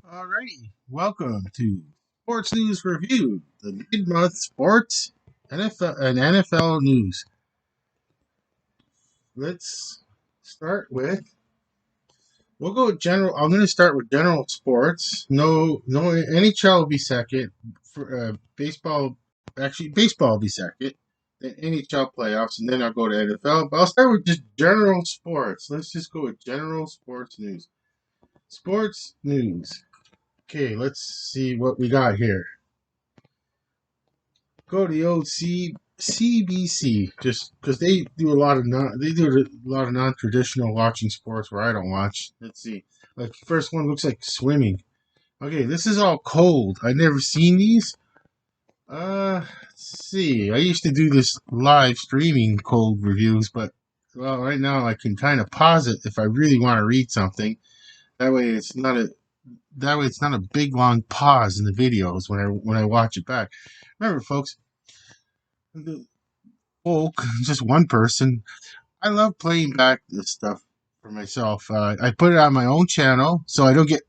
Alrighty, welcome to Sports News Review, the mid-month sports NFL news. Let's start with. We'll go with general. I'm going to start with general sports. No NHL will be second. For baseball, actually, baseball will be second. Then NHL playoffs, and then I'll go to NFL. But I'll start with just general sports. Let's just go with general sports news. Sports news. Okay, let's see what we got here. Go to the old CBC just because they do a lot of non-traditional watching sports where I don't watch. Let's see. Like first one looks like swimming. Okay, this is all cold. I never seen these. Let's see. I used to do this live streaming cold reviews, but well, right now I can kind of pause it if I really want to read something. That way, it's not a big long pause in the videos when I watch it back. Remember, folks, the folk, just one person. I love playing back this stuff for myself. I put it on my own channel, so I don't get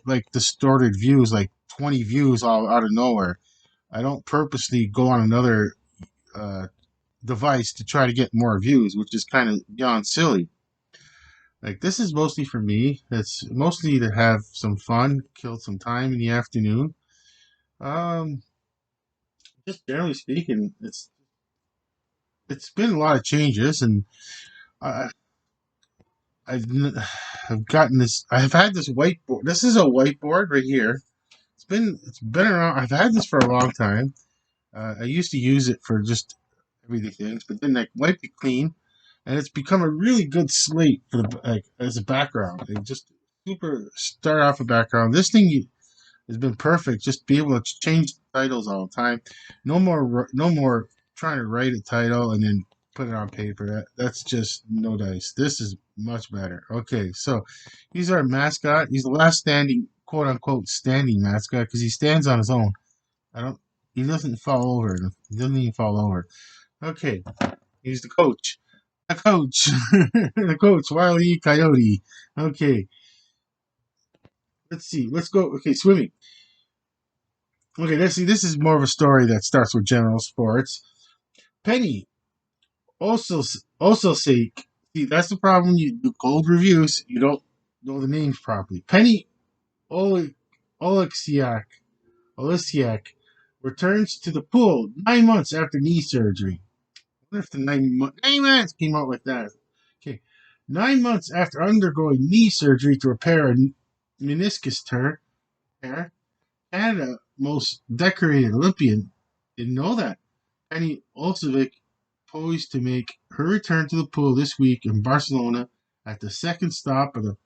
like distorted views, like 20 views all out of nowhere. I don't purposely go on another uh, device to try to get more views, which is kind of beyond silly. Like this is mostly for me. It's mostly to have some fun, kill some time in the afternoon. Um, just generally speaking, it's been a lot of changes, and I, I've I've gotten this. I have had this whiteboard. This is a whiteboard right here. It's been around. I've had this for a long time. I used to use it for just everyday things, but then I wiped it clean, and it's become a really good slate for the like as a background. It just super start off a background. This thing has been perfect. Just be able to change titles all the time. No more trying to write a title and then put it on paper. That's just no dice. This is much better. Okay, so he's our mascot. He's the last standing, quote unquote, standing mascot because he stands on his own. I don't. He doesn't fall over. He doesn't even fall over. Okay, he's the coach. The coach. The coach. Wile E. Coyote. Okay, let's see. Let's go. Okay, swimming. Okay, let's see. This is more of a story that starts with general sports. Penny also say, see, that's the problem. You do cold reviews. You don't know the names properly. Penny Ole- Oleksiak Olesiak returns to the pool 9 months after knee surgery. I wonder if the 9 months came out like that. Okay, 9 months after undergoing knee surgery to repair a meniscus tear, Canada most decorated Olympian didn't know that. Penny Olsevik poised to make her return to the pool this week in Barcelona at the second stop of the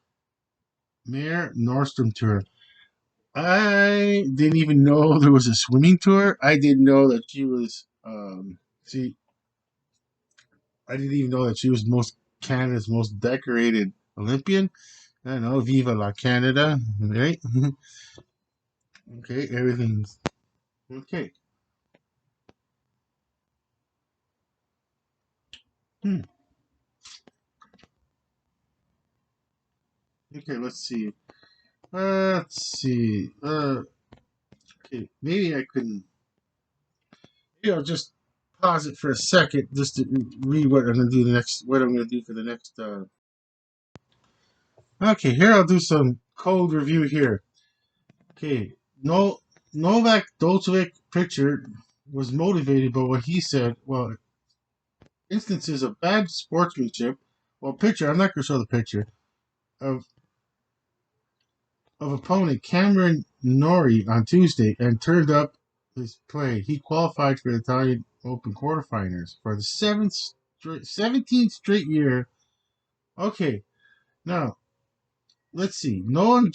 Mare Nostrum Tour. I didn't even know there was a swimming tour. I didn't know that she was. See, I didn't even know that she was most Canada's most decorated Olympian. I don't know. Viva la Canada, right? Okay, everything's okay. Hmm. Okay, let's see. Let's see. Okay, maybe I can. Maybe I'll just pause it for a second just to read what I'm gonna do the next. What I'm gonna do for the next. Okay, here I'll do some code review here. Okay, no, Novak Djokovic picture was motivated by what he said. Well, instances of bad sportsmanship. Well, picture. I'm not gonna show the picture of opponent Cameron Norrie on Tuesday and turned up his play. He qualified for the Italian Open quarterfinals for the 17th straight year. Okay, now let's see. Novak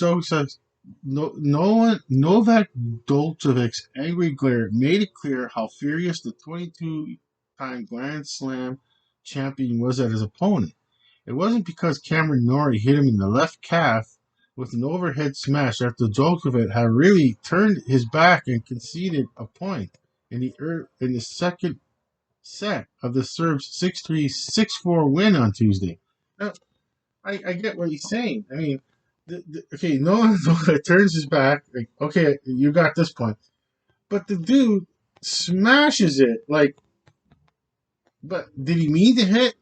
Djokovic's angry glare made it clear how furious the 22-time Grand Slam champion was at his opponent. It wasn't because Cameron Norrie hit him in the left calf with an overhead smash after Djokovic had really turned his back and conceded a point in the second set of the Serbs 6-3, 6-4 win on Tuesday. Now, I get what he's saying. I mean, Okay, Nolan turns his back. Like, okay, you got this point, but the dude smashes it. Like, but did he mean to hit?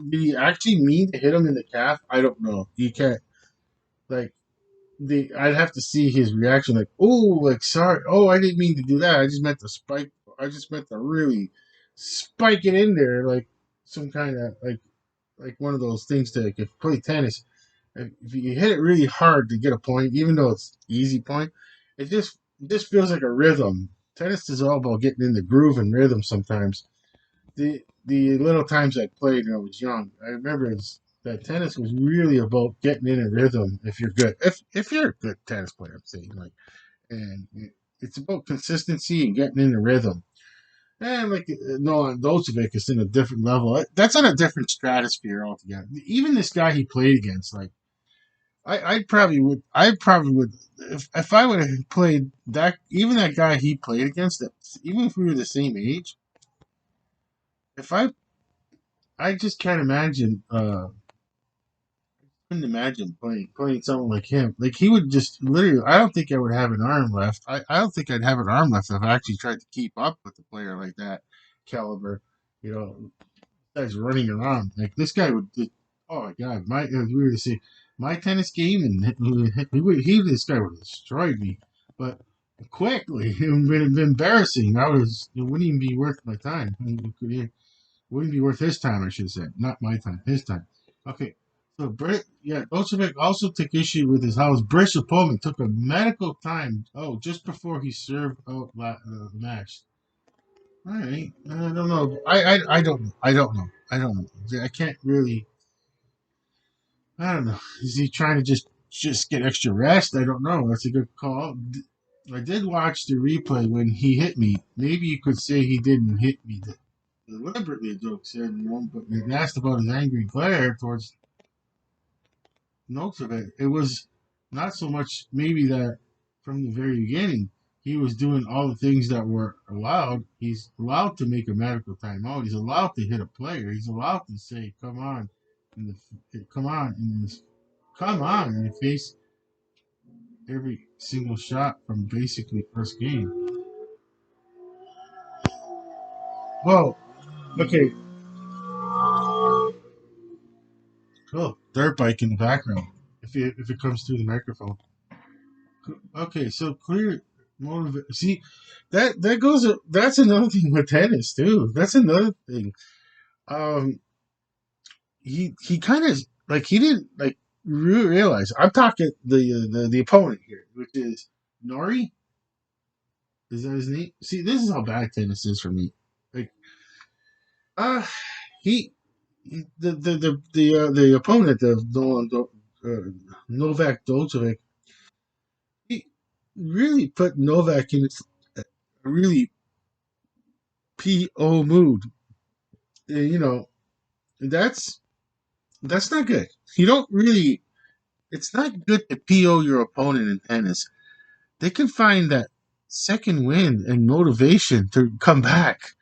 Did he actually mean to hit him in the calf? I don't know. You can't like I'd have to see his reaction. Like, oh, like sorry. Oh, I didn't mean to do that. I just meant to spike. I just meant to really spike it in there, like some kind of like one of those things to like, if you play tennis. If you hit it really hard to get a point, even though it's easy point, it just feels like a rhythm. Tennis is all about getting in the groove and rhythm sometimes. The little times I played when I was young, I remember that tennis was really about getting in a rhythm. If you're good, if you're a good tennis player, I'm saying like, and it's about consistency and getting in a rhythm. And like Nolan Dolcevic is in a different level. That's on a different stratosphere altogether. Even this guy he played against, like I probably would if I would have played that even that guy he played against, even if we were the same age, if I just can't imagine couldn't imagine playing someone like him. Like he would just literally. I don't think I would have an arm left. I don't think I'd have an arm left if I actually tried to keep up with a player like that caliber. You know, guy's running around like this guy would. Oh my god, my if we were to see my tennis game and this guy would have destroyed me. But quickly, it would have been embarrassing. It wouldn't even be worth my time. It wouldn't be worth his time, I should say, not my time, his time. Okay, so Dolcevic also took issue with his house. British opponent took a medical time. Oh, just before he served out match. All right, I don't know. I don't know. I don't know. I don't know. I can't really. I don't know. Is he trying to just get extra rest? I don't know. That's a good call. I did watch the replay when he hit me. Maybe you could say he didn't hit me deliberately, Joke said, but when asked about his angry glare towards notes of it, it was not so much maybe that from the very beginning he was doing all the things that were allowed. He's allowed to make a medical timeout. He's allowed to hit a player. He's allowed to say, "Come on, come on, come on," and face every single shot from basically first game. Well, okay, cool. Dirt bike in the background. If it comes through the microphone. Okay, so clear motive. See, that goes. That's another thing with tennis too. That's another thing. Um, he kind of like he didn't like realize. I'm talking the opponent here, which is Nori. Is that his name? See, this is how bad tennis is for me. Like, uh he, the opponent of Novak Djokovic, he really put Novak in a really PO mood. You know, that's that's not good. You don't really. It's not good to PO your opponent in tennis. They can find that second wind and motivation to come back.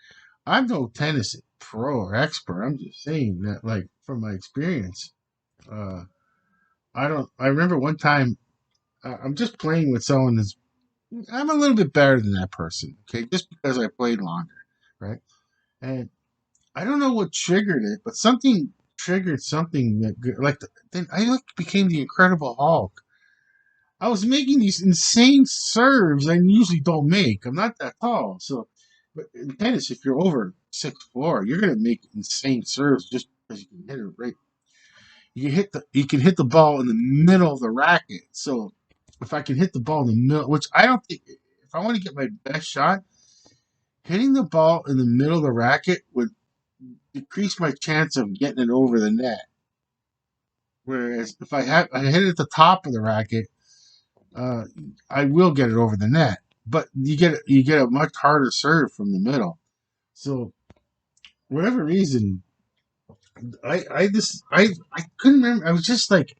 I'm no tennis pro or expert. I'm just saying that, like from my experience. Uh, I don't. I remember one time I'm just playing with someone that's. I'm a little bit better than that person. Okay, just because I played longer, right? And I don't know what triggered it, but something triggered something that like then I like became the Incredible Hulk. I was making these insane serves I usually don't make. I'm not that tall, so but in tennis, if you're over 6'4", you're gonna make insane serves just because you can hit it right. You can hit the ball in the middle of the racket. So if I can hit the ball in the middle, which I don't think, if I want to get my best shot, hitting the ball in the middle of the racket would decrease my chance of getting it over the net. Whereas if I hit it at the top of the racket, uh, I will get it over the net. But you get a much harder serve from the middle. So whatever reason, I couldn't remember. I was just like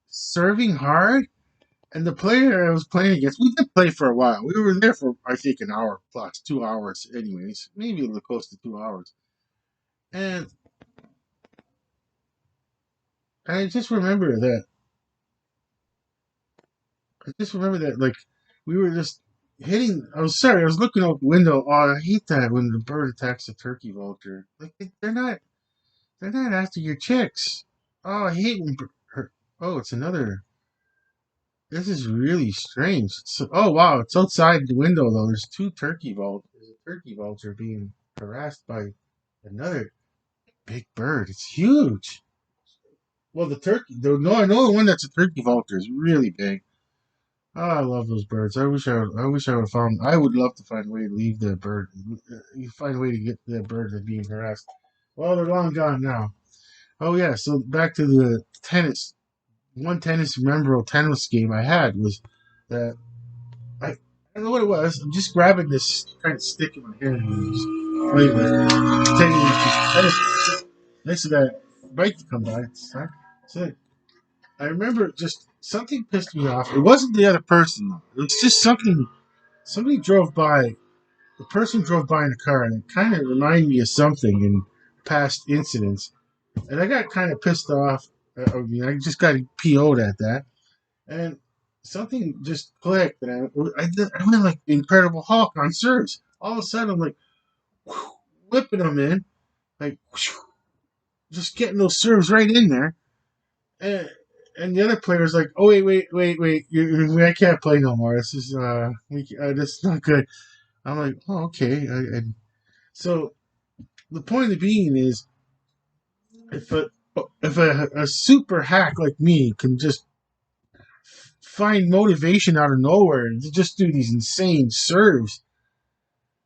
serving hard, and the player I was playing against, we did play for a while. We were there for I think an hour plus, 2 hours, anyways, maybe a little close to 2 hours. And I just remember that. I just remember that, like, we were just hitting. I was sorry. I was looking out the window. Oh, I hate that when the bird attacks a turkey vulture. Like they're not. They're not after your chicks. Oh, I hate when. Oh, it's another. This is really strange. Oh wow, it's outside the window though. There's two turkey vultures. There's a turkey vulture being harassed by another big bird. It's huge. Well, the turkey. No, I know the one that's a turkey vulture is really big. Oh, I love those birds. I wish I would have found. I would love to find a way to leave the bird. You find a way to get the bird that's being harassed. Well, they're long gone now. Oh yeah. So back to the tennis. One tennis memorable tennis game I had was that I don't know what it was. I'm just grabbing this kind of stick in my hand and just playing with it. Taking this tennis next to that bike to come by. So I remember just something pissed me off. It wasn't the other person though. It was just something. Somebody drove by. The person drove by in a car, and it kind of reminded me of something in past incidents. And I got kind of pissed off. I mean, I just got PO'd at that, and something just clicked, and I went like the Incredible Hulk on serves. All of a sudden, I'm like whipping them in, like just getting those serves right in there. And the other player's like, "Oh wait, I can't play no more. This is this is not good." I'm like, "Oh okay." So the point of being is, if a super hack like me can just find motivation out of nowhere and just do these insane serves,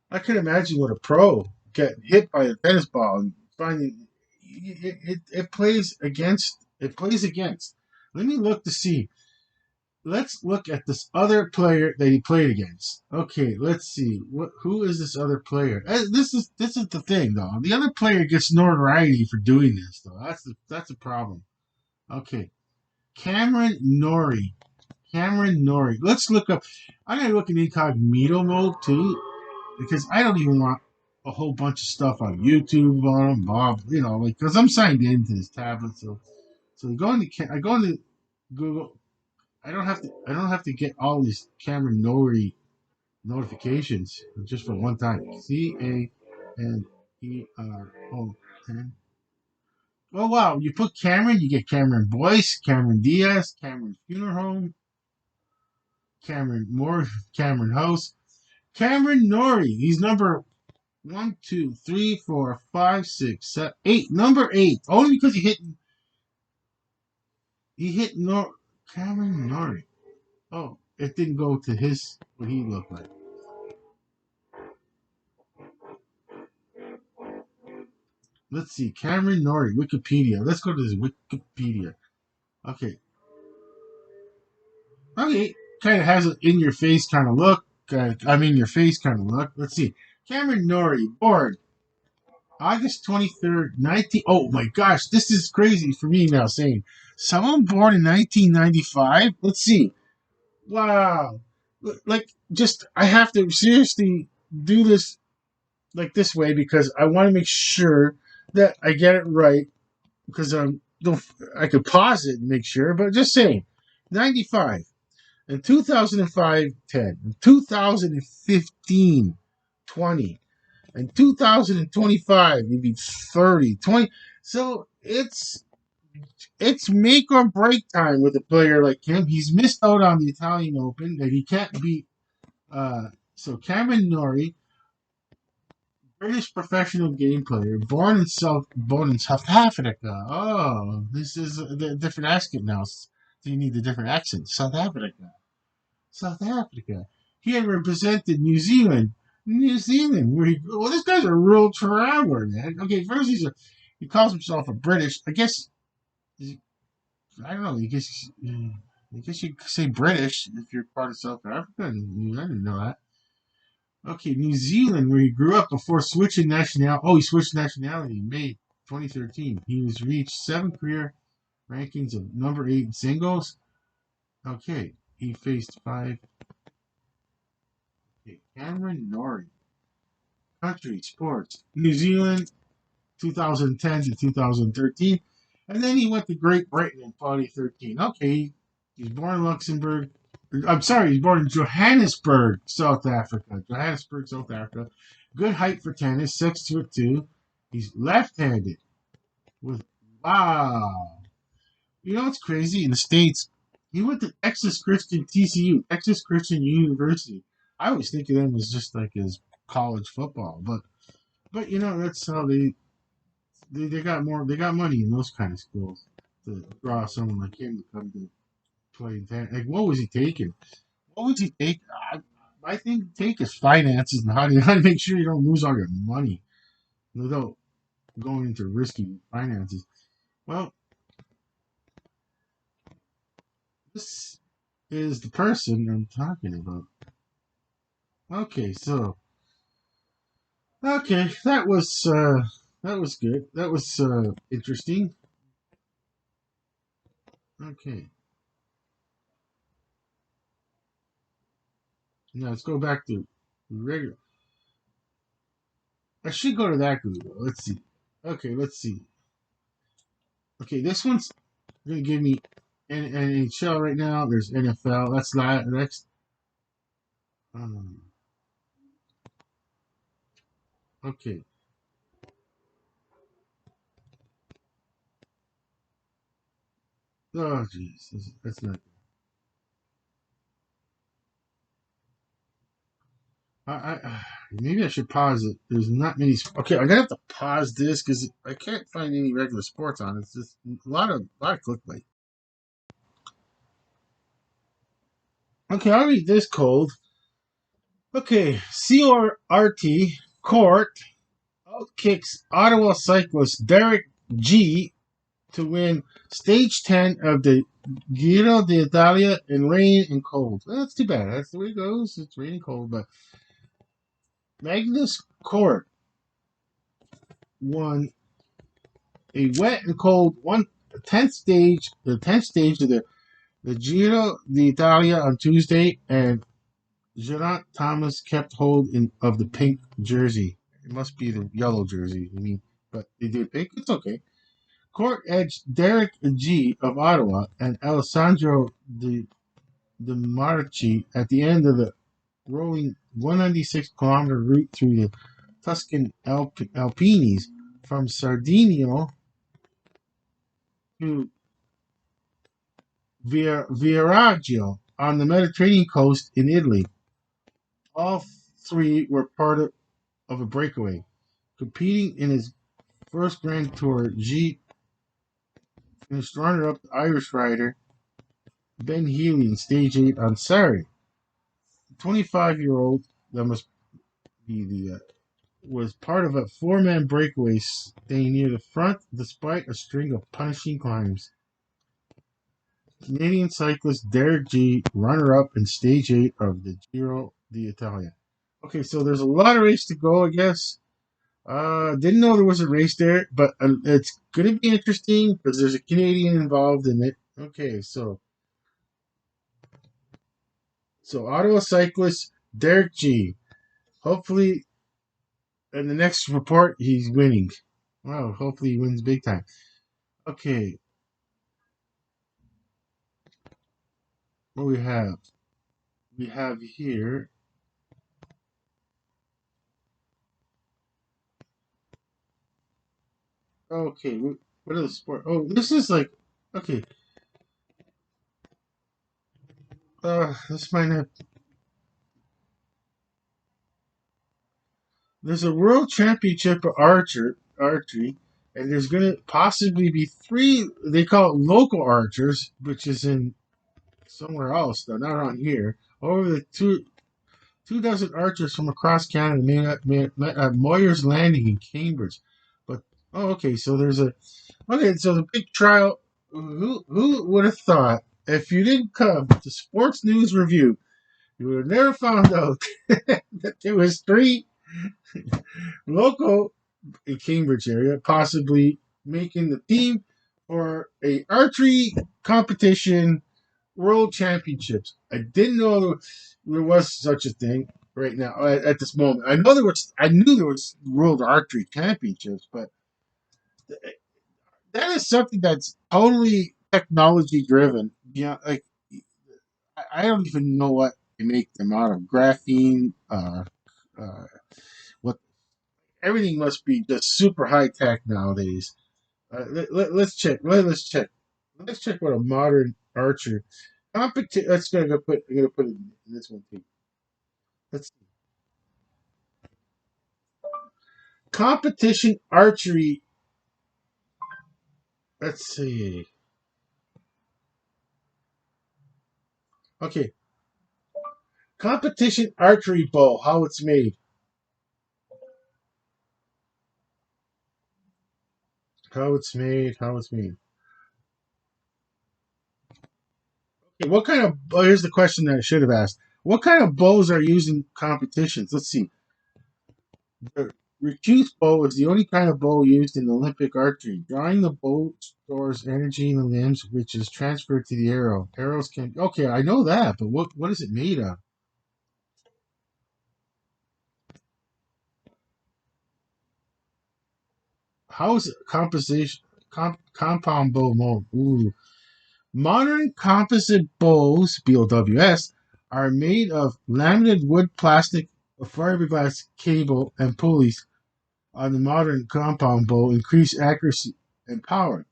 I can imagine what a pro getting hit by a tennis ball and finding it plays against. It plays against. Let me look to see. Let's look at this other player that he played against. Okay, let's see. Who is this other player? This is the thing though. The other player gets notoriety for doing this though. That's a problem. Okay, Cameron Norrie. Cameron Norrie. Let's look up. I'm gonna look in incognito mode too because I don't even want a whole bunch of stuff on YouTube on him, Bob. You know, like because I'm signed into this tablet, so I go into Google. I don't have to get all these Cameron Norrie notifications just for one time. CANERO. Oh wow! You put Cameron, you get Cameron Boyce, Cameron Diaz, Cameron Funeral Home, Cameron Moore, Cameron House, Cameron Norrie. He's number one, two, three, four, five, six, seven, eight. Number eight. Only because he hit Cameron Norrie. Oh, it didn't go to his what he looked like. Let's see, Cameron Norrie, Wikipedia. Let's go to this Wikipedia. Okay, okay, kind of has an in your face kind of look. I'm in your face kind of look. Let's see, Cameron Norrie, born August 23rd, 19. Oh my gosh, this is crazy for me now saying someone born in 1995. Let's see. Wow, like just I have to seriously do this like this way because I want to make sure that I get it right because don't I could pause it and make sure, but just saying, 95 and 2005 10 and 2015 20 and 2025 maybe 30 20. So it's make or break time with a player like him. He's missed out on the Italian Open that he can't beat. So Cameron Norrie, British professional game player, born in South Africa. Oh, this is a different accent now. So you need a different accent. South Africa. South Africa. He had represented New Zealand. New Zealand, where well, this guy's a real traveler, man. Okay, first he calls himself a British. I don't know. I guess you could say British if you're part of South Africa. I didn't know that. Okay, New Zealand, where he grew up before switching nationality. Oh, he switched nationality in May 2013. He was reached seven career rankings of number 8 in singles. Okay, he faced five. Okay, Cameron Norrie. Country, sports. New Zealand, 2010 to 2013. And then he went to Great Britain in 2013. Okay, he was born in Luxembourg. I'm sorry, he's born in Johannesburg, South Africa. Johannesburg, South Africa. Good height for tennis, 6'2". He's left-handed. With wow. You know what's crazy? In the States, he went to Texas Christian TCU, Texas Christian University. I always think of them as just like his college football, but you know that's how they got more they got money in those kind of schools to draw someone like him to come to play tennis. Like what was he taking? What would he take? I think take his finances and how to make sure you don't lose all your money without going into risky finances. Well, this is the person I'm talking about. Okay, so okay, that was good. That was interesting. Okay, now let's go back to regular. I should go to that Google. Let's see. Okay, let's see. Okay, this one's gonna give me NHL right now. There's NFL. That's next. Um, okay. Oh, jeez, that's not. Maybe I should pause it. There's not many. Okay, I'm gonna have to pause this because I can't find any regular sports on it. It's just a lot of clickbait. Okay, I'll read this cold. Okay, CRT Court outkicks Ottawa cyclist Derek G to win stage 10 of the Giro d'Italia in rain and cold. Well, that's too bad. That's the way it goes. It's rain and cold, but Magnus Court won a wet and cold the 10th stage of the Giro d'Italia on Tuesday, and Geraint Thomas kept hold of the pink jersey. It must be the yellow jersey. I mean, but they did pink. It's okay. Court edged Derek G of Ottawa and Alessandro de Marchi at the end of the rolling 196-kilometer route through the Tuscan Alpines from Sardinia to Viareggio on the Mediterranean coast in Italy. All three were part of a breakaway. Competing in his first Grand Tour, G finished runner-up the Irish rider Ben Healy in Stage 8 on Saturday. The 25-year-old, that must be was part of a four-man breakaway staying near the front despite a string of punishing climbs. Canadian cyclist Derek G, runner-up in Stage 8 of the Giro d'Italia. Okay, so there's a lot of race to go, I guess. Didn't know there was a race there, but it's going to be interesting because there's a Canadian involved in it. Okay, so Ottawa cyclist Derek G. Hopefully, in the next report, he's winning. Wow, hopefully he wins big time. Okay, what we have? We have here. Okay, what are the sport? Oh, this is like okay. This might not. There's a world championship of archery, and there's gonna possibly be three. They call it local archers, which is in somewhere else though, not around here. Over the two dozen archers from across Canada met at Moyers Landing in Cambridge. But oh, okay, so there's a okay, so the big trial. Who would have thought if you didn't come to Sports News Review, you would have never found out that there was three local in Cambridge area possibly making the team for a archery competition world championships. I didn't know there was such a thing right now at this moment. I knew there was world archery championships, but that is something that's totally technology driven. Yeah, like I don't even know what they make them out of. Graphene, uh, what everything must be just super high tech nowadays. Let's check. Let's check. Let's check what a modern archer competition. Let's gonna put. I'm gonna put it in this one too. Let's see. Competition archery. Let's see. Okay, competition archery bow. How it's made. How it's made. How it's made. Okay, what kind of? Oh, here's the question that I should have asked. What kind of bows are used in competitions? Let's see. The recuse bow is the only kind of bow used in Olympic archery. Drawing the bow stores energy in the limbs, which is transferred to the arrow. Arrows can. Okay, I know that, but what is it made of? How is it composition? Compound bow mode. Ooh. Modern composite bows (BOWS) are made of laminated wood, plastic, fiberglass cable, and pulleys. On the modern compound bow, increase accuracy and power.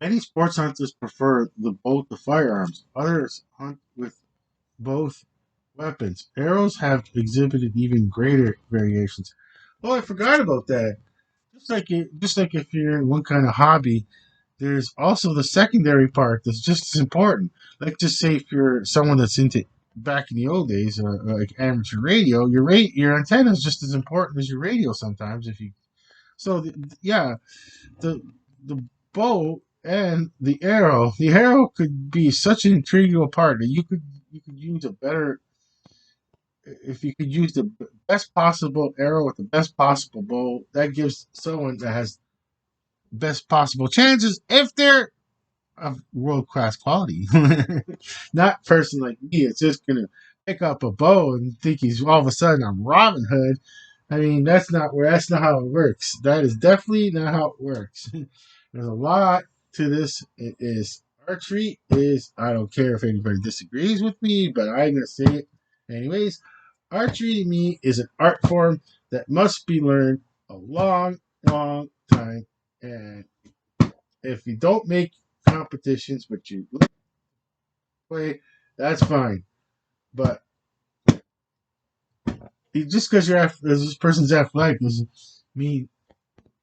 Many sports hunters prefer the bow to firearms. Others hunt with both weapons. Arrows have exhibited even greater variations. Oh, I forgot about that. Just like if you're in one kind of hobby, there's also the secondary part that's just as important. Like, just say if you're someone that's into back in the old days, like amateur radio, your antenna is just as important as your radio sometimes. If you so yeah, the the bow and the arrow could be such an integral part that you could use a better if you could use the best possible arrow with the best possible bow. That gives someone that has best possible chances if they're of world class quality. Not a person like me. It's just gonna pick up a bow and think he's all of a sudden I'm Robin Hood. I mean, that's not how it works. That is definitely not how it works. There's a lot to this. It is archery is I don't care if anybody disagrees with me, but I'm gonna say it anyways. Archery to me is an art form that must be learned a long, long time. And if you don't make competitions, but you play, that's fine. But just because this person's athletic doesn't mean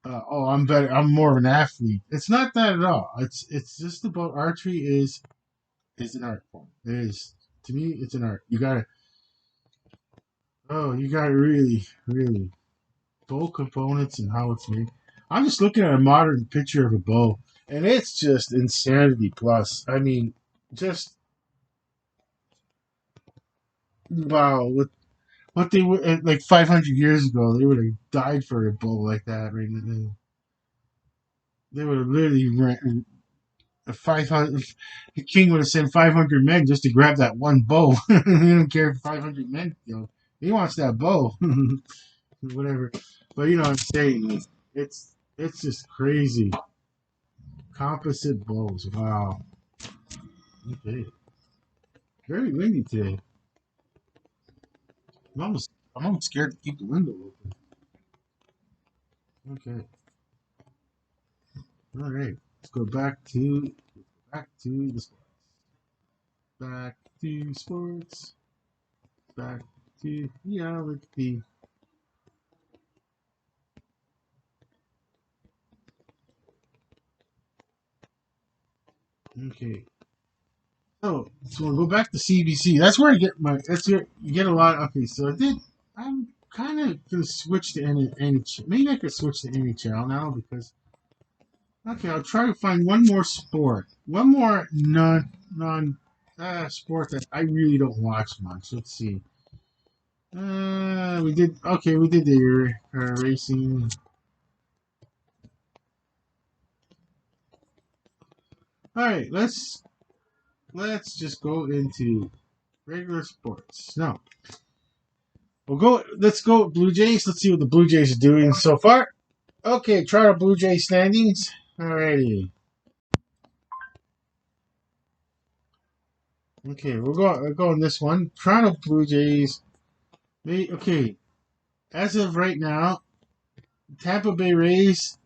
oh I'm better. I'm more of an athlete. It's not that at all. It's just about archery is an art form. It is to me. It's an art. You gotta really bow components and how it's made. I'm just looking at a modern picture of a bow, and it's just insanity plus. I mean, just wow. What they would like 500 years ago, they would have died for a bow like that. Right? They would have literally ran, 500. The king would have sent 500 men just to grab that one bow. He don't care if 500 men. He wants that bow, whatever. But you know what I'm saying. It's just crazy. Composite bows. Wow. Okay. Very windy today. I'm almost scared to keep the window open. Okay. All right. Let's go back to the back to sports. Back to reality. Okay. So we'll go back to CBC. That's where I get my. That's where you get a lot. Okay, so I did. I'm kind of gonna switch to any. Maybe I could switch to NHL now because. Okay, I'll try to find one more sport. One more non sport that I really don't watch much. Let's see. We did. Okay, we did the racing. All right, let's just go into regular sports. No, we'll go. Let's go Blue Jays. Let's see what the Blue Jays are doing so far. Okay, Toronto Blue Jays standings. Alrighty. Okay, we're going this one. Toronto Blue Jays. Okay, as of right now, Tampa Bay Rays.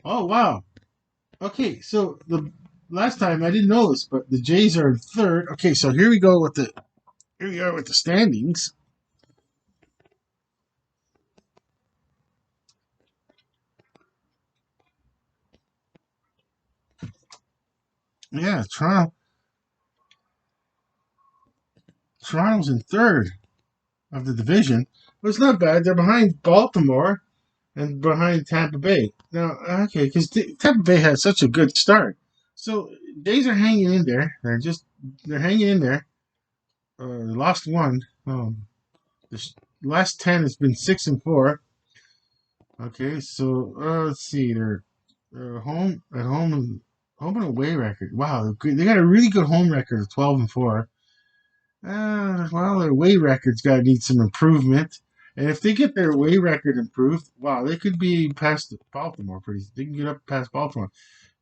Oh wow. Okay, so the last time I didn't know this, but the Jays are in third. Okay, so here we are with the standings. Yeah, Toronto's in third of the division. But it's not bad. They're behind Baltimore and behind Tampa Bay. Now, okay, because Tampa Bay had such a good start. So Jays are hanging in there. They're hanging in there. They lost one. The last 10 has been 6-4. Okay, so let's see. They're home and away record. Wow, they got a really good home record of 12-4. Well, their away record's got to need some improvement. And if they get their away record improved, wow, they could be past Baltimore pretty. They can get up past Baltimore.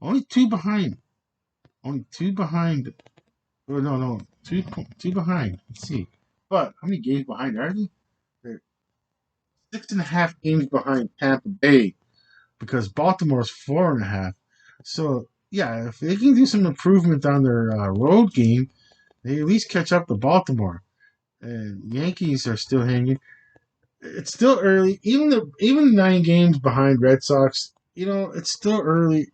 Only two behind. Only two behind. Oh no, two behind. Let's see. But how many games behind are they? They're 6.5 games behind Tampa Bay because Baltimore's 4.5. So yeah, if they can do some improvement on their road game, they at least catch up to Baltimore. And Yankees are still hanging. It's still early. Even 9 games behind Red Sox. It's still early.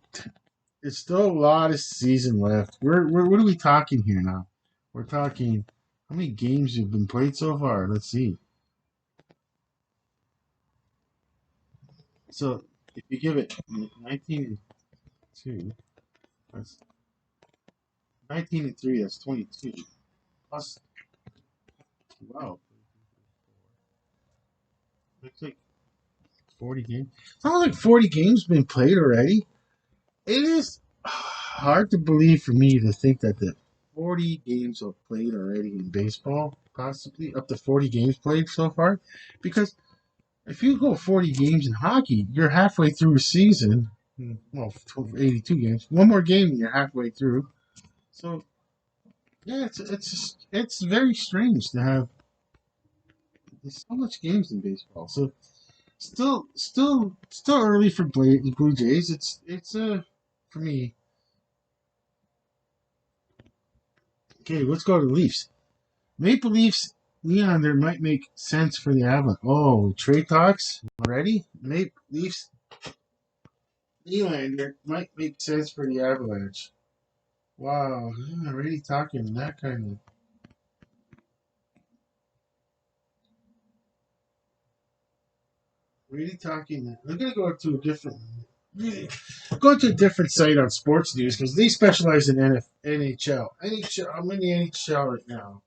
It's still a lot of season left. We're what are we talking here now? We're talking how many games have been played so far? Let's see. So if you give it 19-2, that's 19-3. That's 22 plus. Wow, looks like 40 games. It's not like 40 games been played already. It is hard to believe for me to think that the 40 games are played already in baseball, possibly up to 40 games played so far. Because if you go 40 games in hockey, you're halfway through a season. Well, 82 games. One more game, and you're halfway through. So yeah, it's very strange to have there's so much games in baseball. So still early for Blue Jays. It's for me. Okay, let's go to the Leafs. Maple Leafs, Leander might make sense for the Avalanche. Oh, trade talks already? Maple Leafs, Nylander might make sense for the Avalanche. Wow, already talking that kind of. Really talking. We're gonna go to a different. Really, go to a different site on sports news because they specialize in NHL. NHL. I'm in the NHL right now.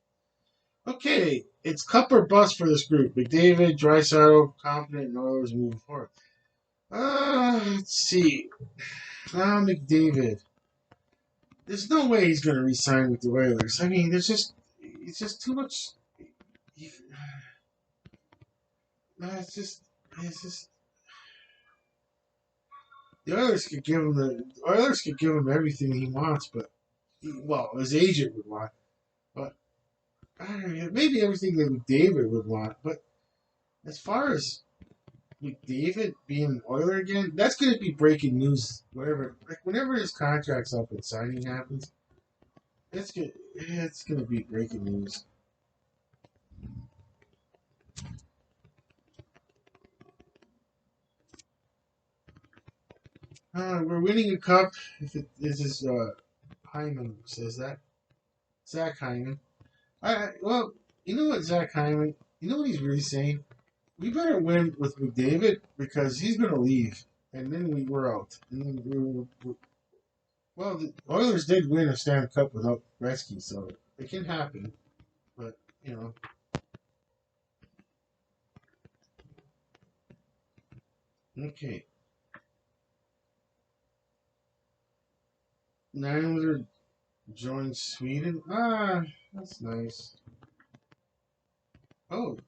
Okay, it's cup or bust for this group. McDavid, Draisaitl, confident, and Oilers moving forward. Let's see. McDavid. There's no way he's going to resign with the Oilers. I mean, it's just too much. It's just the Oilers could give him everything he wants, but well, his agent would want, but I don't know, maybe everything that McDavid would want. But as far as McDavid being an Oiler again, that's going to be breaking news. Whenever his contract's up and signing happens, it's gonna be breaking news. We're winning a cup. If it this is Hyman says that. Zach Hyman. Well, you know what Zach Hyman. You know what he's really saying. We better win with McDavid because he's gonna leave, and then we're out. And then well, the Oilers did win a Stanley Cup without Gretzky, so it can happen. But you know, okay. Nylander joins Sweden. That's nice. Oh,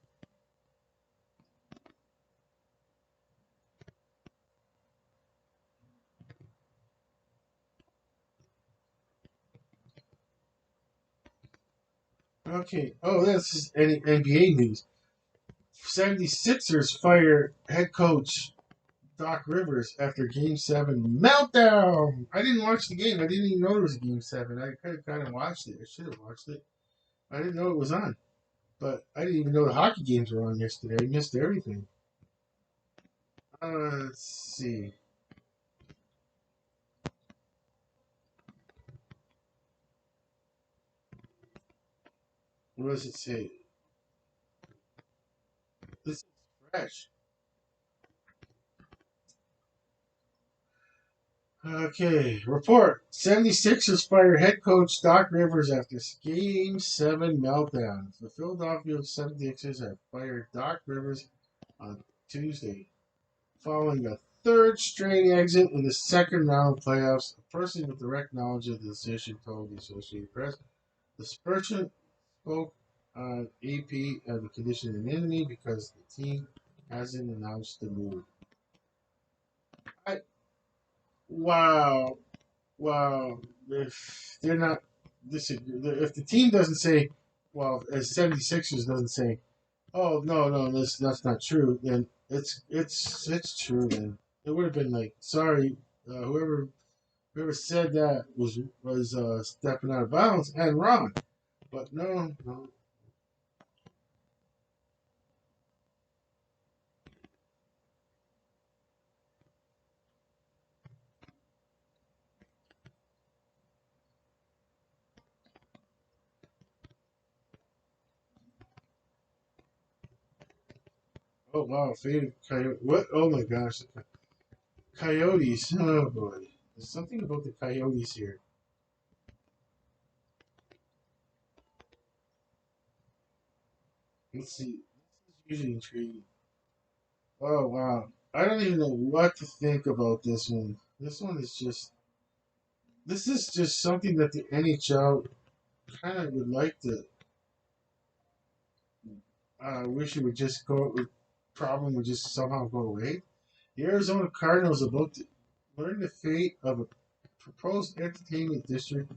Okay. Oh, this is NBA news. 76ers fire head coach Doc Rivers after Game 7 meltdown. I didn't watch the game. I didn't even know there was a Game 7. I could have kind of watched it. I should have watched it. I didn't know it was on. But I didn't even know the hockey games were on yesterday. I missed everything. Let's see. What does it say? This is fresh. Okay, report. 76ers fire head coach Doc Rivers after Game 7 meltdown. The Philadelphia 76ers have fired Doc Rivers on Tuesday, following a third straight exit in the second round of playoffs. A person with direct knowledge of the decision told the Associated Press. The Spurgeon spoke on AP of the condition of anonymity because the team hasn't announced the move. I Wow. Well, if they're not disagree, if the team doesn't say, well, as 76ers doesn't say, oh no, that's not true, then it's true. Then it would have been like, sorry, whoever said that was stepping out of bounds and wrong. But no. Oh wow, faded coyote. What? Oh my gosh, coyotes. Oh boy, there's something about the coyotes here. Let's see. This is usually intriguing. Oh wow. I don't even know what to think about this one. This is just something that the NHL kind of would like to wish it would just go problem would just somehow go away. The Arizona Cardinals are about to learn the fate of a proposed entertainment district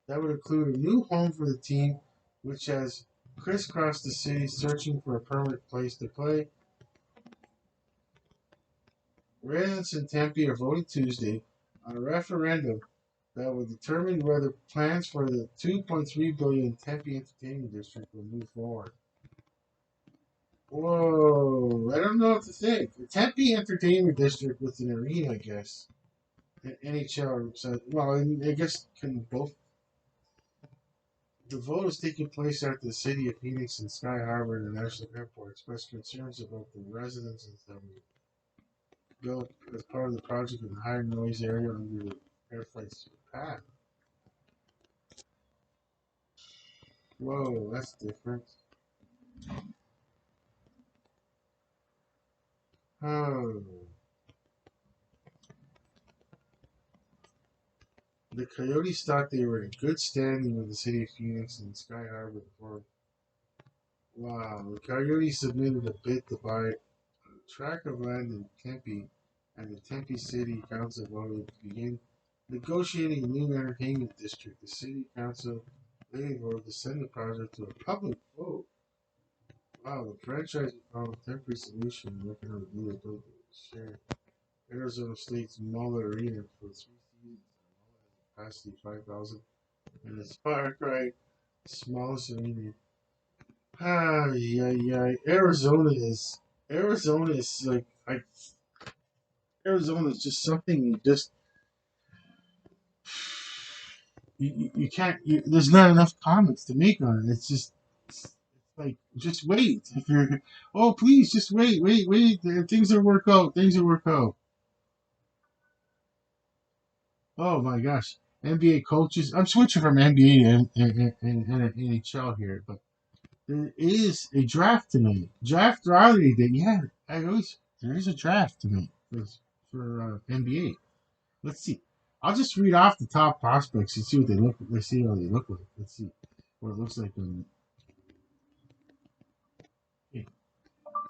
that would include a new home for the team, which has crisscrossed the city searching for a permanent place to play. Residents in Tempe are voting Tuesday on a referendum that will determine whether plans for the 2.3 billion Tempe Entertainment District will move forward. Whoa, I don't know what to think. The Tempe Entertainment District with an arena, I guess. NHL, so, well, I guess can both. The vote is taking place after the city of Phoenix and Sky Harbor International Airport expressed concerns about the residences that were built as part of the project in the high noise area under the air flight's path. Whoa, that's different. Oh, the Coyotes thought they were in good standing with the city of Phoenix and Sky Harbor before. Wow, the Coyotes submitted a bid to buy a tract of land in Tempe, and the Tempe City Council voted to begin negotiating a new entertainment district. The City Council later voted to send the project to a public vote. Wow, the franchise found a temporary solution working on a deal to share Arizona State's Mullet Arena for 3 seasons. Capacity 5,000, and it's far cry smallest arena. Yeah. Arizona is like Arizona is just something you just you can't. There's not enough comments to make on it. It's like just wait. If you're oh please just wait. Things will work out. Things will work out. Oh my gosh. NBA coaches. I'm switching from NBA and NHL here, but there is a draft tonight. Draft lottery day. Yeah, there is a draft tonight for NBA. Let's see. I'll just read off the top prospects and see what they look. Let's see how they look like. Let's see what it looks like.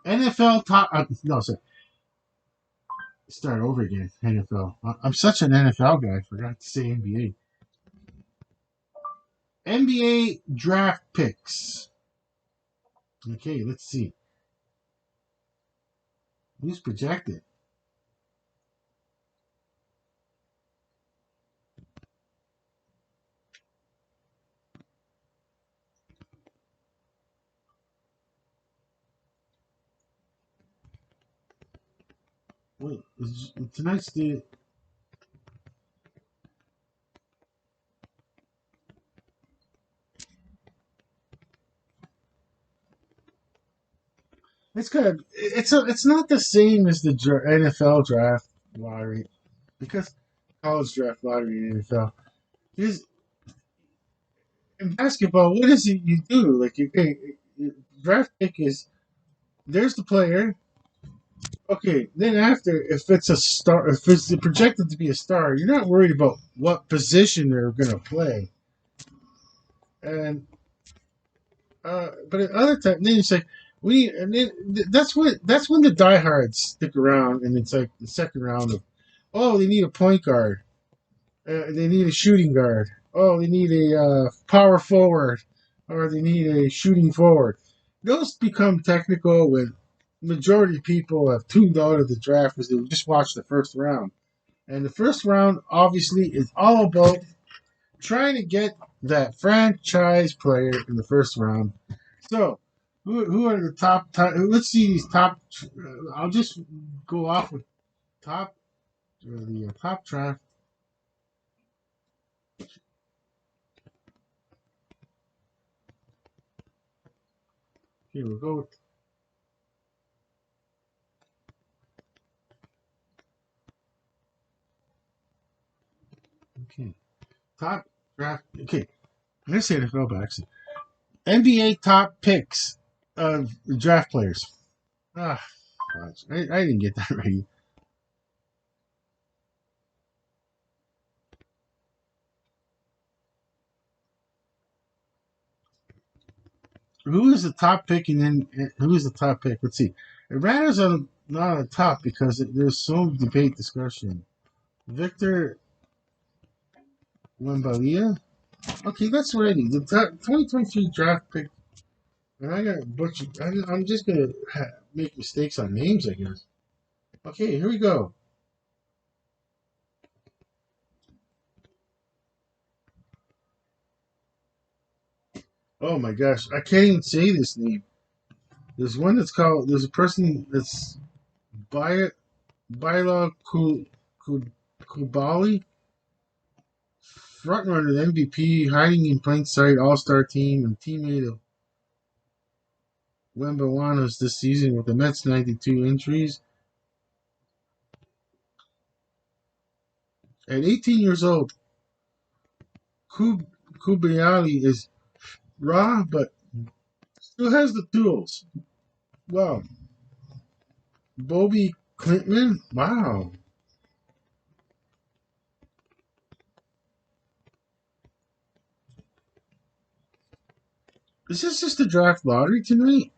NFL top. No, sorry. Start over again. NFL. I'm such an NFL guy. I forgot to say NBA. NBA draft picks. Okay, let's see. Who's projected? Wait, tonight's the. It's good. It's not the same as the NFL draft lottery because college draft lottery and NFL. Is in basketball, what is it you do? Like draft pick is there's the player. Okay, then after if it's a star, if it's projected to be a star, you're not worried about what position they're gonna play. And but at other time, then it's like and then that's when the diehards stick around, and it's like the second round of, oh, they need a point guard, they need a shooting guard, oh, they need a power forward, or they need a shooting forward. Those become technical when majority of people have tuned out of the draft because they just watch the first round, and the first round obviously is all about trying to get that franchise player in the first round. So, who are the let's see these top. I'll just go off with top the top draft. Here we go. Okay, top draft. Okay, let's say NFL backs. NBA top picks of draft players. Ah, gosh, I didn't get that right. Who is the top pick, and then who is the top pick? Let's see. It matters on not on the top because there's so debate discussion. Victor Wembalia. Okay, that's what I need. The 2023 draft pick. And I got butcher. I'm just gonna make mistakes on names, I guess. Okay, here we go. Oh my gosh, I can't even say this name. There's one that's called. There's a person that's Bila Kubali, frontrunner, the MVP, hiding in plain sight, All-Star team, and teammate of Wembanyama's this season with the Mets' 92 injuries. At 18 years old, Kubayali is raw, but still has the tools. Wow. Bobby Clinton? Wow. Is this just the draft lottery tonight?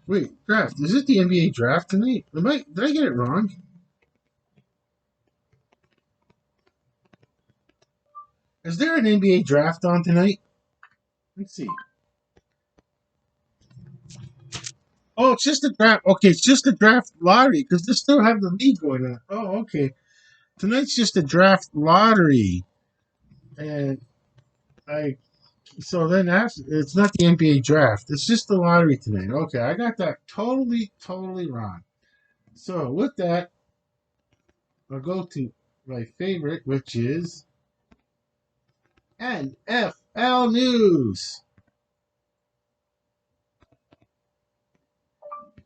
Wait, draft. Is it the NBA draft tonight? Did I get it wrong? Is there an NBA draft on tonight? Let's see. Oh, it's just the draft. Okay, it's just the draft lottery because they still have the league going on. Oh, okay. Tonight's just a draft lottery, and I. So then after, it's not the NBA draft. It's just the lottery tonight. Okay, I got that totally wrong. So with that, I'll go to my favorite, which is NFL news.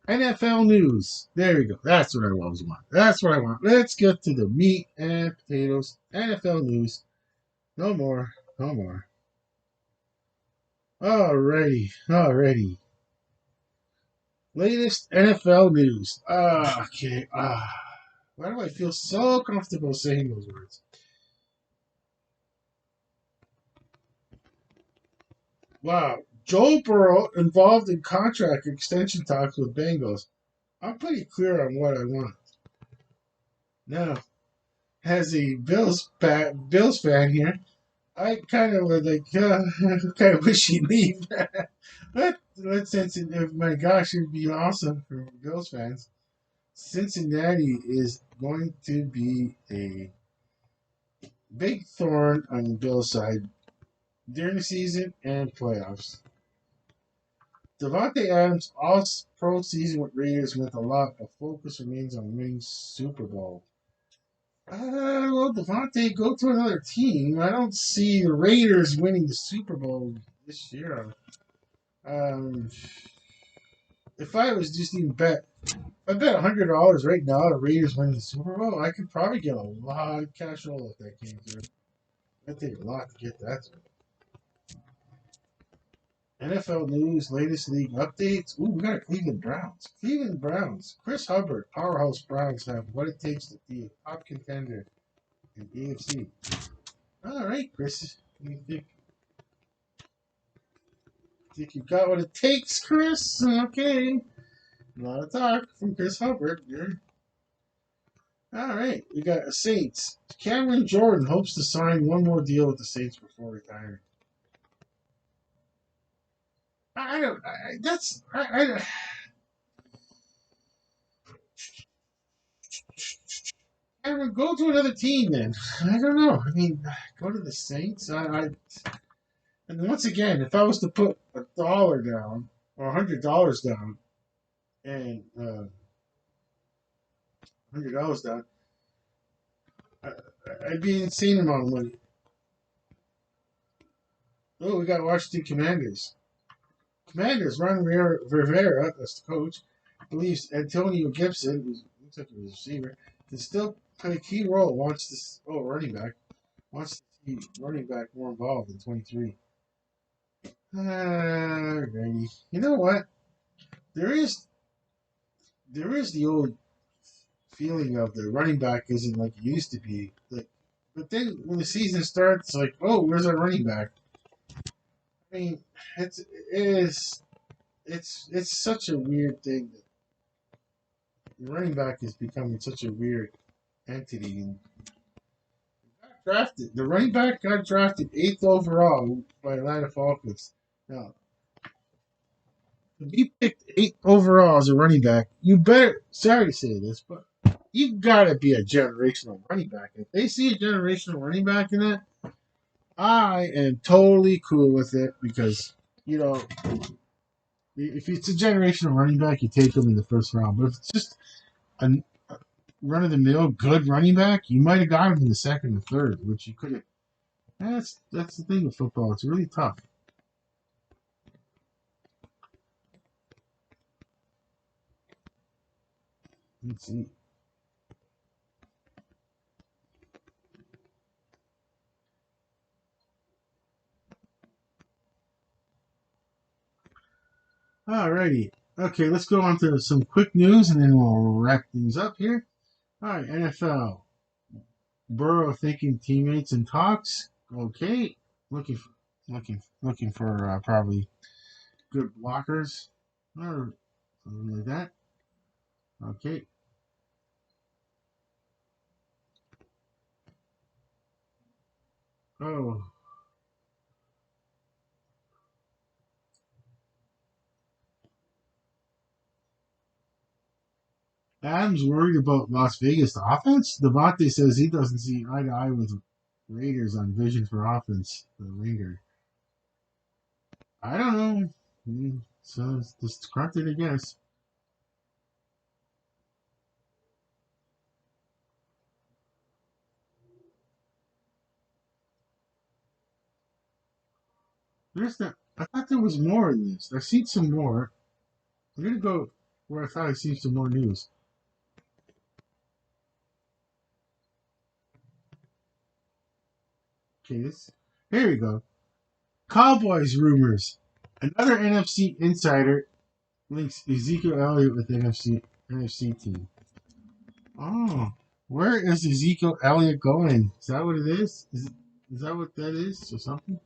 NFL news. There we go. That's what I always want. That's what I want. Let's get to the meat and potatoes. NFL news. No more. No more. Alrighty. Latest NFL news. Okay. Why do I feel so comfortable saying those words? Wow. Joe Burrow involved in contract extension talks with Bengals. I'm pretty clear on what I want. Now, as a Bills fan here, I kind of was like, I kind of wish he'd leave. But Cincinnati, my gosh, it'd be awesome for Bills fans. Cincinnati is going to be a big thorn on the Bills' side during the season and playoffs. Devontae Adams' all-pro season with Raiders meant a lot, but focus remains on winning Super Bowl. Well, Devontae, go to another team. I don't see the Raiders winning the Super Bowl this year. Um, if I was just even bet, if I bet $100 right now the Raiders winning the Super Bowl, I could probably get a lot of cash roll if that came through. That'd take a lot to get that through. NFL news, latest league updates. Ooh, we got a Cleveland Browns. Cleveland Browns. Chris Hubbard, powerhouse Browns have what it takes to be a top contender in AFC. All right, Chris. You think you got what it takes, Chris? Okay. A lot of talk from Chris Hubbard. Yeah. All right, we got Saints. Cameron Jordan hopes to sign one more deal with the Saints before retiring. I don't. That's. I would go to another team then. I don't know. I mean, go to the Saints. And once again, if I was to put $1 down or $100 down and $100 down, I, I'd be an insane amount of money. Oh, we got Washington Commanders. Commanders, Ron Rivera, that's the coach, believes Antonio Gibson, who looks like a receiver, can still play a key role. Wants this, running back, wants to see running back more involved in 23. Alrighty. You know what? There is the old feeling of the running back isn't like it used to be. Like, but then when the season starts, like, oh, where's our running back? I mean, it's it is it's such a weird thing that the running back is becoming such a weird entity. And drafted the running back got drafted 8th overall by Atlanta Falcons. Now, if you picked 8th overall as a running back, you better. Sorry to say this, but you gotta be a generational running back. If they see a generational running back in that, I am totally cool with it because you know if it's a generational running back, you take them in the first round. But if it's just a run of the mill good running back, you might have got him in the second or third, which you could have. That's the thing with football. It's really tough. Let's see. Alrighty. Okay, let's go on to some quick news and then we'll wrap things up here. Alright, NFL. Burrow thinking teammates and talks. Okay. Looking for, looking for probably good blockers or something like that. Okay. Oh. Adams worried about Las Vegas offense. Devontae says he doesn't see eye to eye with Raiders on vision for offense. The Raider. I don't know. So it's disgruntled, I guess. There's that. I thought there was more in this. I've seen some more. I'm gonna go where I thought I seen some more news. Okay, here we go. Cowboys rumors. Another NFC insider links Ezekiel Elliott with NFC team. Oh, where is Ezekiel Elliott going? Is that what it is? Is that what that is or something?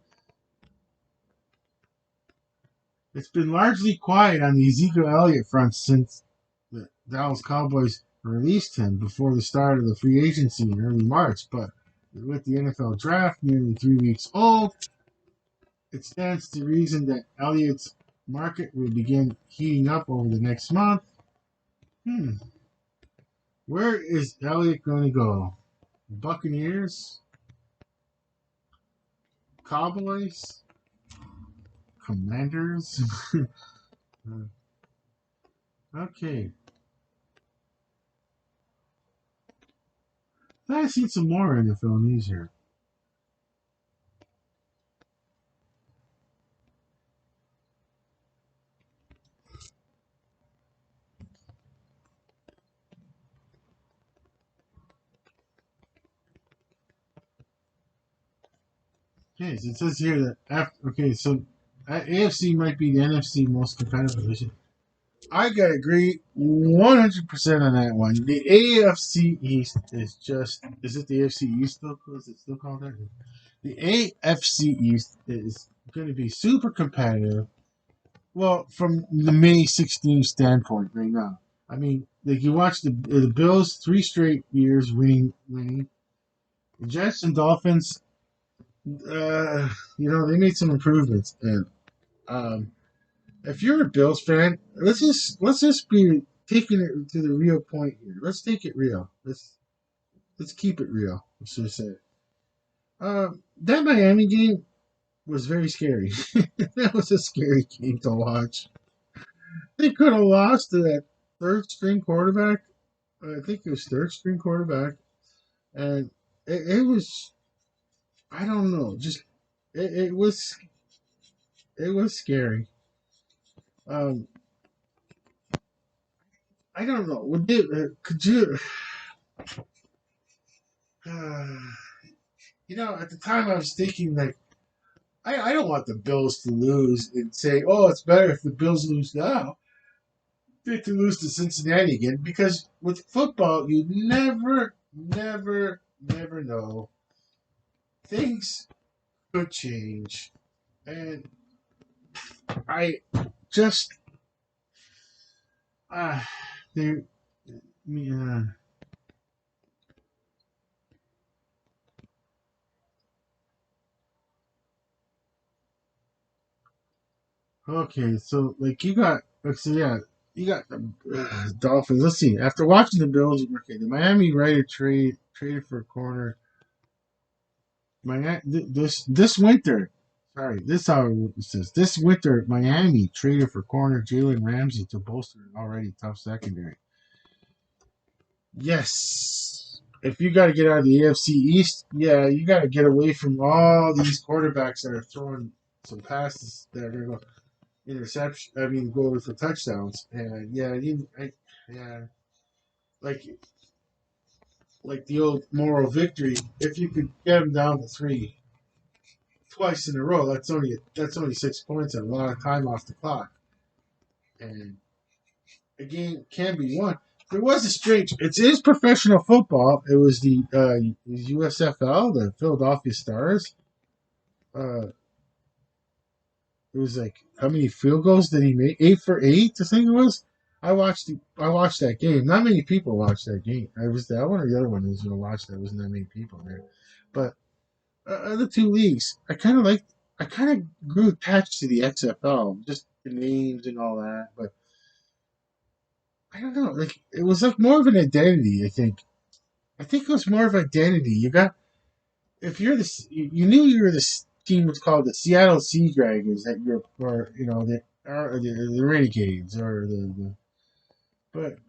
It's been largely quiet on the Ezekiel Elliott front since the Dallas Cowboys released him before the start of the free agency in early March, but With the NFL draft nearly 3 weeks old, it stands to reason that Elliott's market will begin heating up over the next month. Hmm. Where is Elliott going to go? Buccaneers? Cowboys? Commanders? Okay. I've seen some more NFL news here. Okay, so it says here that after, okay, so AFC might be the NFC most competitive division. I gotta agree 100% on that one. The AFC East is just, is it the AFC East still? Is it still called that? The AFC East is going to be super competitive. Well, from the May 16 standpoint right now. I mean, like you watch the Bills 3 straight years winning. The Jets and Dolphins, they made some improvements. And um, if you're a Bills fan, let's just be taking it to the real point here. Let's take it real. Let's keep it real. Let's just say that Miami game was very scary. That was a scary game to watch. They could have lost to that third string quarterback. I think it was third string quarterback, and it was, I don't know, just it was scary. Um, I don't know. Could you? Uh, at the time I was thinking like I don't want the Bills to lose and say, oh, it's better if the Bills lose now than to lose to Cincinnati again, because with football you never know. Things could change, and I just uh, there. Yeah. Okay, so like so yeah, you got the Dolphins. Let's see. After watching the Bills, okay, the Miami writer traded for a corner. This winter. Sorry, this is how it says. This winter, Miami traded for corner Jalen Ramsey to bolster an already tough secondary. Yes. If you got to get out of the AFC East, yeah, you got to get away from all these quarterbacks that are throwing some passes that are going to go interception. I mean, go for touchdowns. And yeah, yeah, like like the old moral victory. If you could get them down to three twice in a row, that's only 6 points and a lot of time off the clock. And a game can be won. There was a strange. It is professional football. It was the USFL, the Philadelphia Stars. Uh, it was like how many field goals did he make? 8 for 8, I think it was. I watched that game. Not many people watched that game. I was that one or the other one who was gonna watch that. Wasn't that many people there, but the two leagues, I kind of grew attached to the XFL, just the names and all that. But I don't know, like it was like more of an identity. I think it was more of identity. You got if you're this, you knew you were this team was called the Seattle Sea Dragons that you're, or the Renegades or but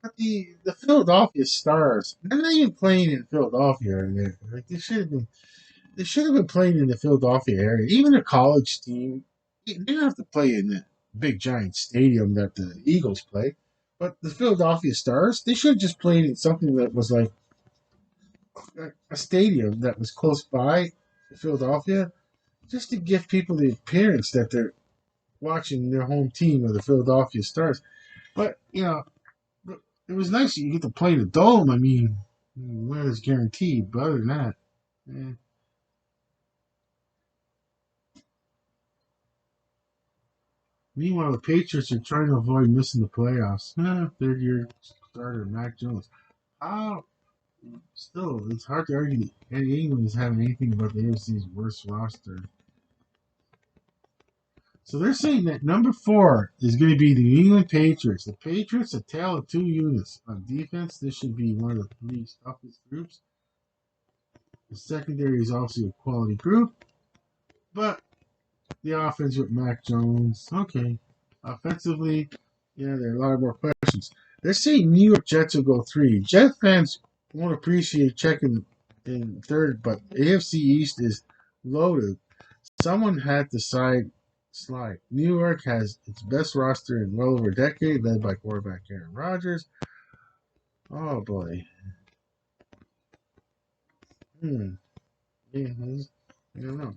but the Philadelphia Stars, they're not even playing in Philadelphia. Like they should have been playing in the Philadelphia area. Even a college team, they don't have to play in the big giant stadium that the Eagles play. But the Philadelphia Stars, they should have just played in something that was like a stadium that was close by Philadelphia, just to give people the appearance that they're watching their home team of the Philadelphia Stars. But it was nice that you get to play the dome. I mean, where it's guaranteed, but other than that, eh. Meanwhile, the Patriots are trying to avoid missing the playoffs. Third year starter Mac Jones. Uh, Still, it's hard to argue that Eddie England is having anything about the AFC's worst roster. So they're saying that number 4 is going to be the New England Patriots. The Patriots, a tale of two units. On defense, this should be one of the league's toughest groups. The secondary is also a quality group, but the offense with Mac Jones, okay. Offensively, yeah, there are a lot more questions. They're saying New York Jets will go 3. Jet fans won't appreciate checking in third, but AFC East is loaded. Someone had to slide. New York has its best roster in well over a decade, led by quarterback Aaron Rodgers. Oh boy. Hmm. Yeah, I don't know.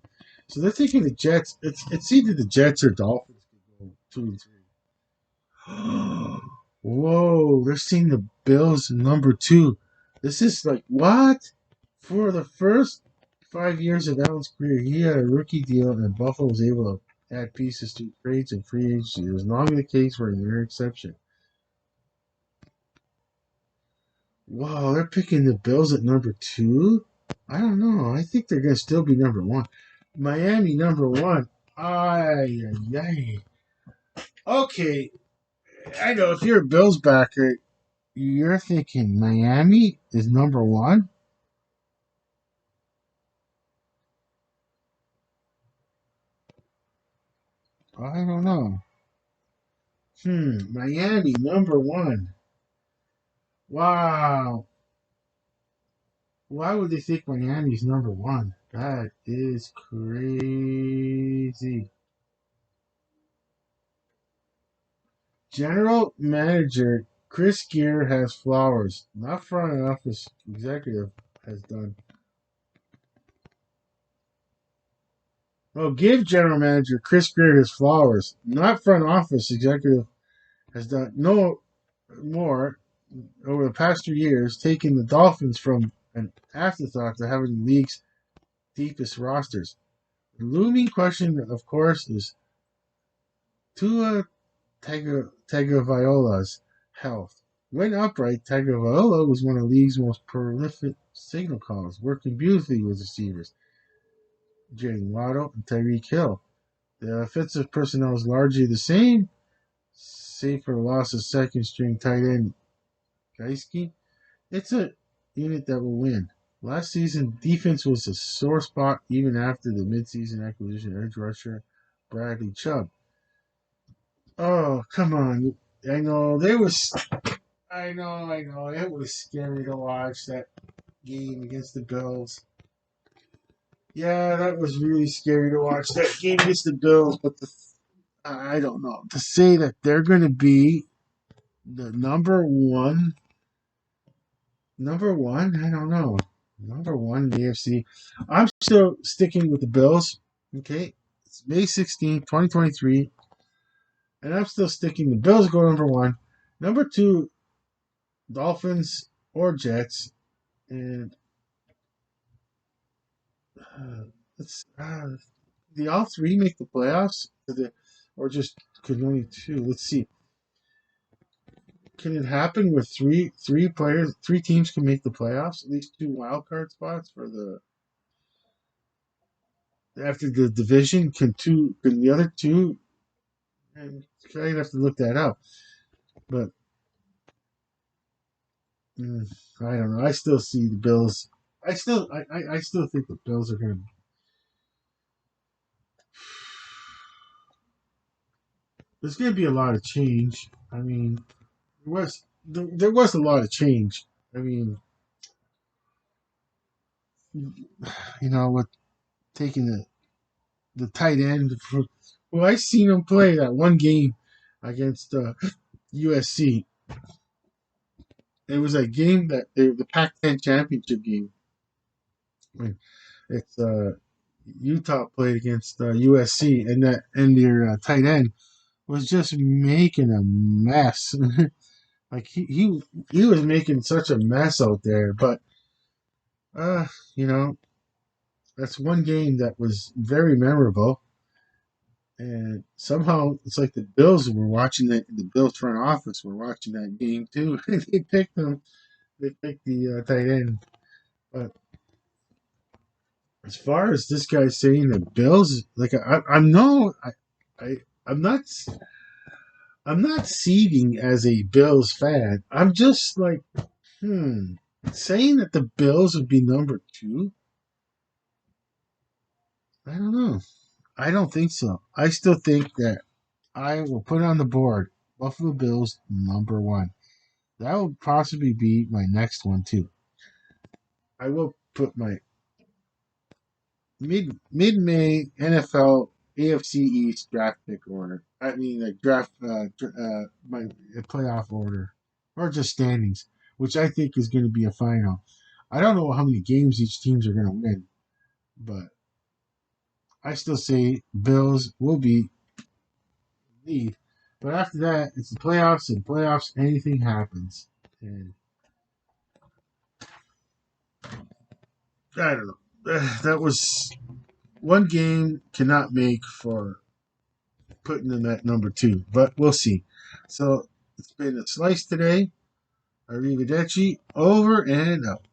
So they're thinking the Jets. It's either the Jets or Dolphins could go 2 and 3. Whoa! They're seeing the Bills number 2. This is like what? For the first 5 years of Allen's career, he had a rookie deal, and Buffalo was able to add pieces to trades and free agency. It was not the case for an rare exception. Wow, they're picking the Bills at number 2. I don't know. I think they're gonna still be number 1. Miami number 1. Ay, ay, ay. Okay, I know if you're a Bills backer, you're thinking Miami is number 1. I don't know. Miami number 1. Wow. Why would they think Miami's number 1? That is crazy. General manager Chris Gear has flowers. Not front office executive has done. Oh, give general manager Chris Gear his flowers. Not front office executive has done no more over the past 2 years, taking the Dolphins from an afterthought to having the league's deepest rosters. The looming question, of course, is Tua Tagovailoa's health. When upright, Tagovailoa was one of the league's most prolific signal callers, working beautifully with receivers Jalen Waddle and Tyreek Hill. The offensive personnel is largely the same, save for the loss of second string tight end Geiske. It's a unit that will win. Last season, defense was a sore spot even after the midseason acquisition of edge rusher Bradley Chubb. Oh, come on. I know there was I know. It was scary to watch that game against the Bills. Yeah, that was really scary to watch that game against the Bills. But I don't know to say that they're going to be the number one. I don't know. Number one in the AFC. I'm still sticking with the Bills. Okay, it's May 16th, 2023, and I'm still sticking. The Bills go number 1. Number 2, Dolphins or Jets, and uh, the all three make the playoffs, or just could only 2? Let's see. Can it happen where three teams can make the playoffs? At least 2 wild card spots for the after the division. Can the other two? And I'd have to look that up. But mm, I don't know. I still see the Bills. I still think the Bills are going to. There's going to be a lot of change. I mean, there was a lot of change. I mean, with taking the tight end. Well, I seen him play that one game against USC. It was a game that the Pac-10 championship game when it's Utah played against USC, and their tight end was just making a mess. Like he was making such a mess out there. But uh, you know, that's one game that was very memorable. And somehow it's like the Bills were watching that. The Bills front office were watching that game too. They picked them. they picked the tight end. But as far as this guy saying the Bills, like I'm no, I, I'm not, I'm not seeding as a Bills fan. I'm just like, saying that the Bills would be number two. I don't know. I don't think so. I still think that I will put on the board Buffalo Bills number one. That will possibly be my next one too. I will put my mid May NFL AFC East draft pick order. I mean, like draft my playoff order or just standings, which I think is going to be a final. I don't know how many games each teams are going to win, but I still say Bills will be lead. But after that, it's the playoffs, and playoffs, anything happens. And I don't know. That was one game cannot make for putting them at number two, but we'll see. So it's been a slice today. Arrivederci, over and out.